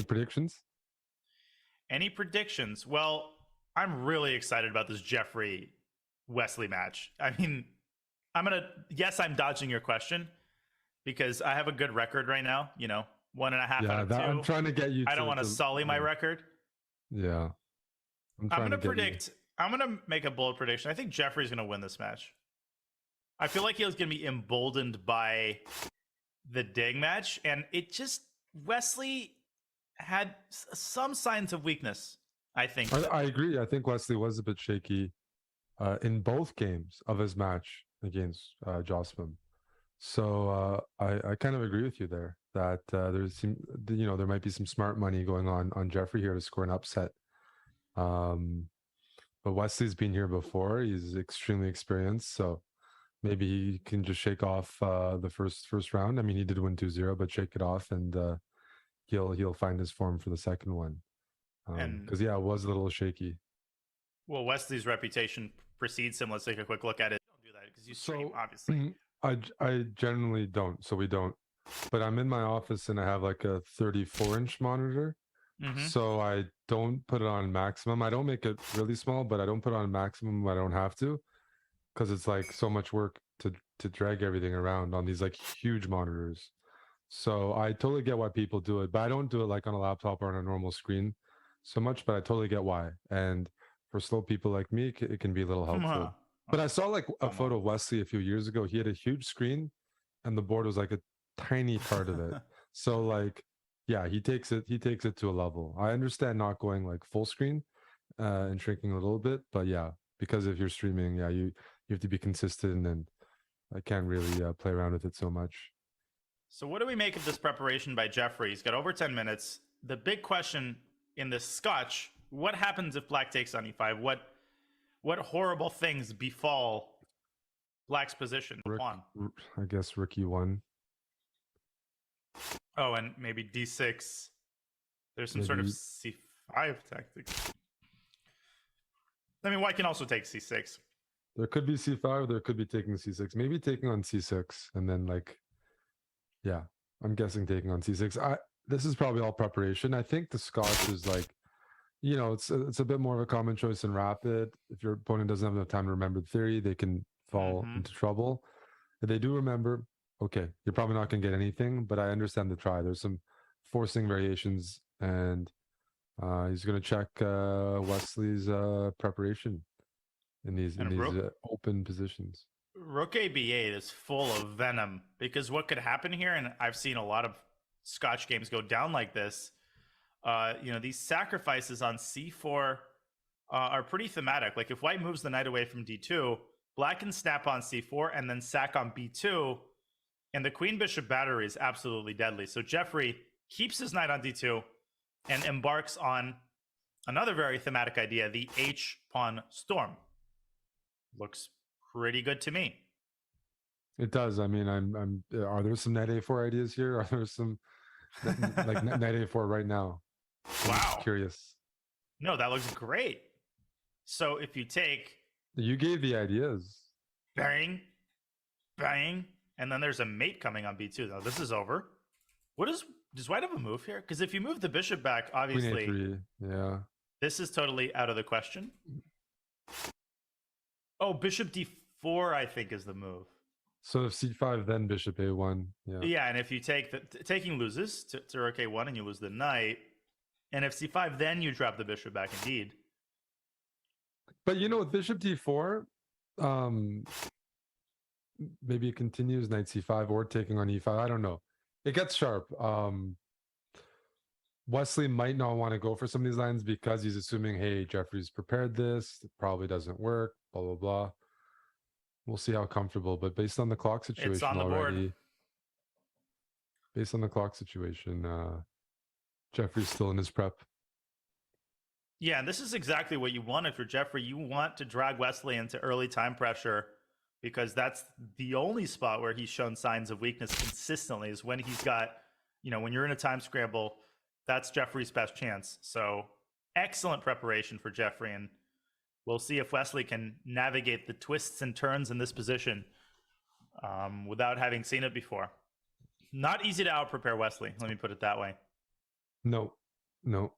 predictions? Any predictions? Well, I'm really excited about this Jeffrey Wesley match. I mean, yes, I'm dodging your question because I have a good record right now. 1.5 out of 2. I'm trying to get you. I don't want to sully my record. Yeah, I'm going to predict. I'm going to make a bold prediction. I think Jeffrey's going to win this match. I feel like he was going to be emboldened by the Dig match, and Wesley had some signs of weakness. I think. I agree. I think Wesley was a bit shaky in both games of his match against Jospham. So I kind of agree with you there that there might be some smart money going on Jeffrey here to score an upset. But Wesley's been here before. He's extremely experienced, so maybe he can just shake off the first round. I mean, he did win 2-0, but shake it off, and he'll find his form for the second one. Because it was a little shaky. Well, Wesley's reputation precedes him. Let's take a quick look at it. Don't do that because you stream, obviously. I generally don't, so we don't. But I'm in my office and I have like a 34-inch monitor. Mm-hmm. So I don't put it on maximum. I don't make it really small, but I don't put it on maximum when I don't have to, because it's like so much work to drag everything around on these like huge monitors. So I totally get why people do it, but I don't do it like on a laptop or on a normal screen so much, but I totally get why. And for slow people like me, it can be a little helpful. But I saw like a photo of Wesley a few years ago. He had a huge screen and the board was like a tiny part of it. So like, yeah, he takes it to a level. I understand not going like full screen and shrinking a little bit, but yeah, because if you're streaming, yeah, you have to be consistent, and I can't really play around with it so much. So what do we make of this preparation by Jeffrey? He's got over 10 minutes. The big question in this scotch, what happens if black takes on e5? What horrible things befall black's position? I guess rook e1. Oh, and maybe d6. There's some sort of c5 tactic. I mean, white can also take c6. There could be c5, or there could be taking c6. Maybe taking on c6, and then like, yeah, I'm guessing taking on c6. This is probably all preparation. I think the scotch is like, it's a bit more of a common choice in rapid. If your opponent doesn't have enough time to remember the theory, they can fall into trouble. If they do remember, okay, you're probably not going to get anything, but I understand the try. There's some forcing variations, and he's going to check Wesley's preparation in these open positions. Rook AB8 is full of venom, because what could happen here, and I've seen a lot of scotch games go down like this, these sacrifices on c4 are pretty thematic. Like if white moves the knight away from d2, black can snap on c4 and then sack on b2, and the queen bishop battery is absolutely deadly. So Jeffrey keeps his knight on d2 and embarks on another very thematic idea, the h pawn storm. Looks pretty good to me. It does. I mean, are there some knight a4 ideas here? Are there some like knight a4 right now? Wow. I'm curious. No, that looks great. So if you take... You gave the ideas. Bang, bang, and then there's a mate coming on b2. Now this is over. Does white have a move here? Because if you move the bishop back, obviously... Queen a3, yeah. This is totally out of the question. Oh, bishop d4, I think, is the move. So if c5, then bishop a1. Yeah. Yeah, and if you take taking loses to rook a1 and you lose the knight, and if c5, then you drop the bishop back indeed. But with bishop d4, maybe it continues knight c5 or taking on e5. I don't know. It gets sharp. Wesley might not want to go for some of these lines because he's assuming, hey, Jeffrey's prepared this. It probably doesn't work, blah, blah, blah. We'll see how comfortable. But based on the clock situation it's on the already, board. Based on the clock situation, Jeffrey's still in his prep. Yeah, and this is exactly what you wanted for Jeffrey. You want to drag Wesley into early time pressure, because that's the only spot where he's shown signs of weakness consistently, is when he's got, when you're in a time scramble, that's Jeffrey's best chance. So excellent preparation for Jeffrey, and we'll see if Wesley can navigate the twists and turns in this position without having seen it before. Not easy to out-prepare Wesley, let me put it that way. No, No.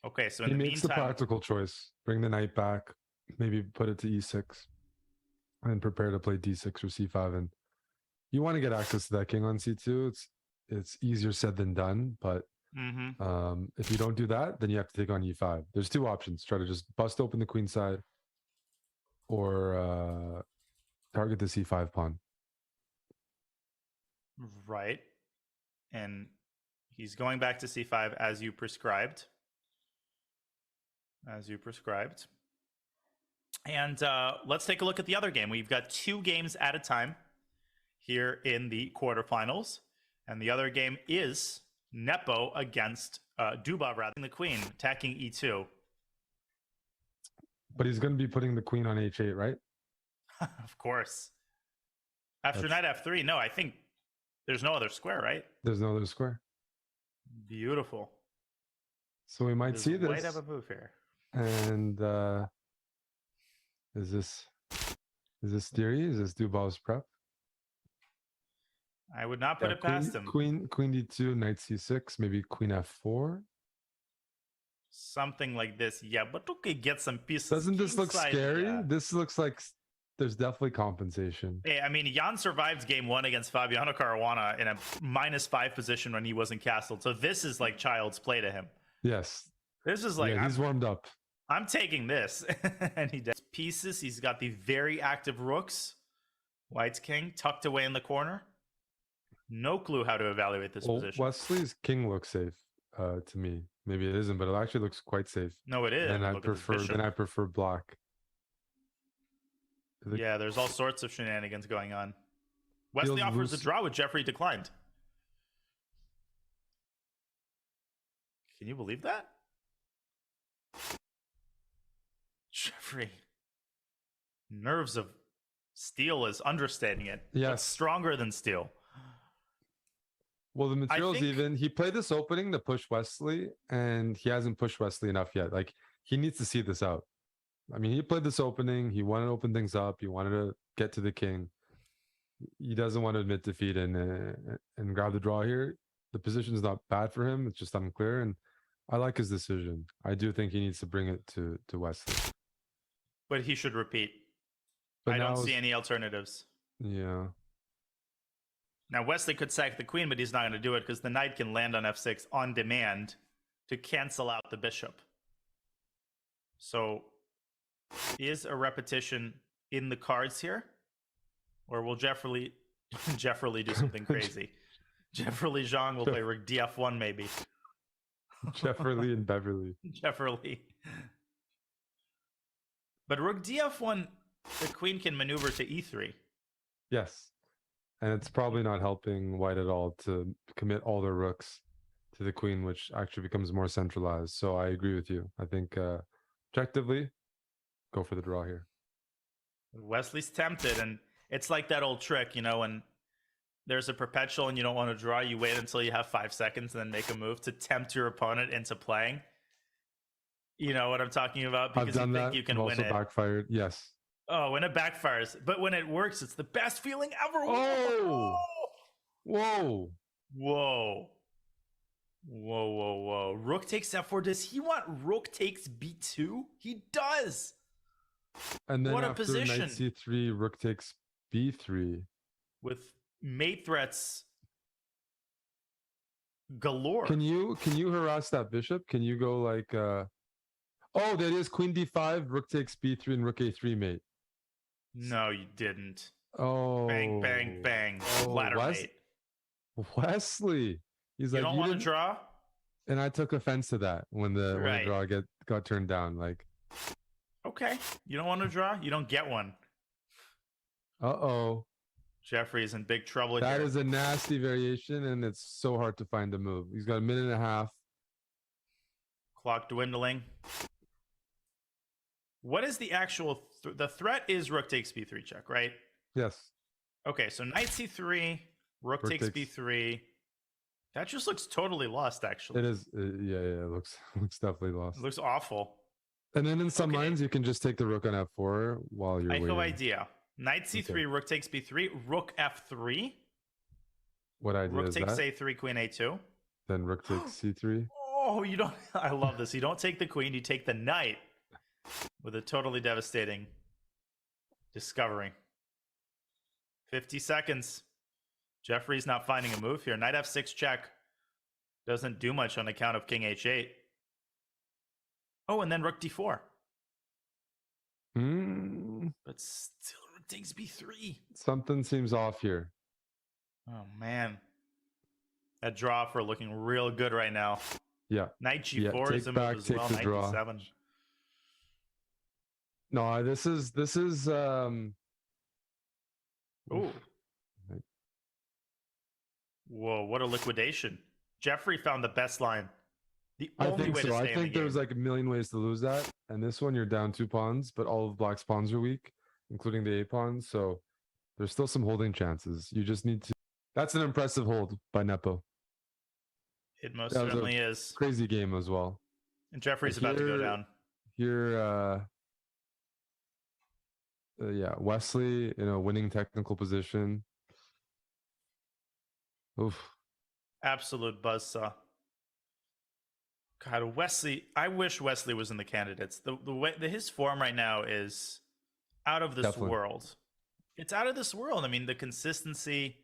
Okay, so in He the makes the meantime, practical choice. Bring the knight back. Maybe put it to e6. And prepare to play d6 or c5. And you want to get access to that king on c2. It's easier said than done. But if you don't do that, then you have to take on e5. There's two options. Try to just bust open the queen side or target the c5 pawn. right, and he's going back to c5 as you prescribed. And let's take a look at the other game. We've got 2 games at a time here in the quarterfinals. And the other game is Nepo against Dubov, rather than the queen, attacking e2. But he's going to be putting the queen on h8, right? Of course. After knight f3, no, I think there's no other square, right? There's no other square. Beautiful. So we might see this. Might have a move here. And is this theory? Is this Dubov's prep? I would not put it past him. Queen d2, knight c6, maybe queen f4. Something like this, yeah. But okay, get some pieces. Doesn't this look scary? Yeah. This looks like there's definitely compensation. Hey, I mean, Jan survived game 1 against Fabiano Caruana in a -5 position when he wasn't castled. So this is like child's play to him. Yes. This is like, he's warmed up. I'm taking this. And he does pieces. He's got the very active rooks. White's king tucked away in the corner. No clue how to evaluate this position. Wesley's king looks safe to me. Maybe it isn't, but it actually looks quite safe. No, it is. And I prefer black. Yeah, there's all sorts of shenanigans going on. Wesley offers a draw, with Jeffrey declined. Can you believe that? Jeffrey. Nerves of steel is understating it. Yes. Stronger than steel. Well, the material's even. He played this opening to push Wesley, and he hasn't pushed Wesley enough yet. Like, he needs to see this out. I mean, he played this opening. He wanted to open things up. He wanted to get to the king. He doesn't want to admit defeat and grab the draw here. The position's not bad for him. It's just unclear, and I like his decision. I do think he needs to bring it to Wesley. But he should repeat. But I don't see any alternatives. Yeah. Now, Wesley could sack the queen, but he's not going to do it because the knight can land on f6 on demand to cancel out the bishop. So, is a repetition in the cards here? Or will Jeffrey do something crazy? Jeffrey Zhang will play Rook df1 maybe. Jeffrey and Beverly. Jeffrey. But Rook df1, the queen can maneuver to e3. Yes. And it's probably not helping White at all to commit all their rooks to the queen, which actually becomes more centralized. So I agree with you. I think objectively, go for the draw here. Wesley's tempted, and it's like that old trick, you know, when there's a perpetual and you don't want to draw, you wait until you have 5 seconds and then make a move to tempt your opponent into playing. You know what I'm talking about? Because I've done you think that. you can I've win also it. Backfired. Yes. Oh, when it backfires. But when it works, it's the best feeling ever. Oh! Whoa! Whoa. Whoa, whoa, whoa. Rook takes f4. Does he want rook takes b2? He does. And then what a after position. knight c3, rook takes b3. With mate threats galore. Can you harass that bishop? Can you go like oh, that is queen d5, rook takes b3, and rook a3 mate. No, you didn't. Oh. Bang, bang, bang. Ladder mate. Wesley. He's you like, don't want to draw? And I took offense to that when the draw got turned down. Like, okay, you don't want to draw? You don't get one. Uh-oh. Jeffrey's in big trouble. That is a nasty variation, and it's so hard to find a move. He's got a minute and a half. Clock dwindling. What is the actual... the threat is rook takes b3 check, right? Yes. Okay, so knight c3, rook takes b3. That just looks totally lost, actually. It is. Yeah, it looks definitely lost. It looks awful. And then in some lines, you can just take the rook on f4 while you're waiting. I have no idea. Knight c3, rook takes b3, rook f3. What idea rook is takes that? a3, queen a2. Then rook takes c3. Oh, you don't. I love this. You don't take the queen, you take the knight with a totally devastating discovery. 50 seconds. Jeffrey's not finding a move here. Knight f6 check. Doesn't do much on account of king h8. Oh, and then rook d4. But still, rook takes b3. Something seems off here. Oh, man. That draw for looking real good right now. Yeah. Knight g4 take is a move back, as take well. the Knight draw. d7. No, this is Ooh. Whoa, what a liquidation. Jeffrey found the best line. The I only think way so. to stay I in the think game. there's like a million ways to lose that. And this one, you're down 2 pawns, but all of black's pawns are weak, including the a pawns. So there's still some holding chances. You just need to. That's an impressive hold by Nepo. It most That was certainly a is. crazy game as well. And Jeffrey's about to go down. Here, yeah, Wesley in a winning technical position. Oof. Absolute buzzsaw. God, Wesley. I wish Wesley was in the candidates. The way his form right now is out of this Definitely. world. It's out of this world. I mean, the consistency.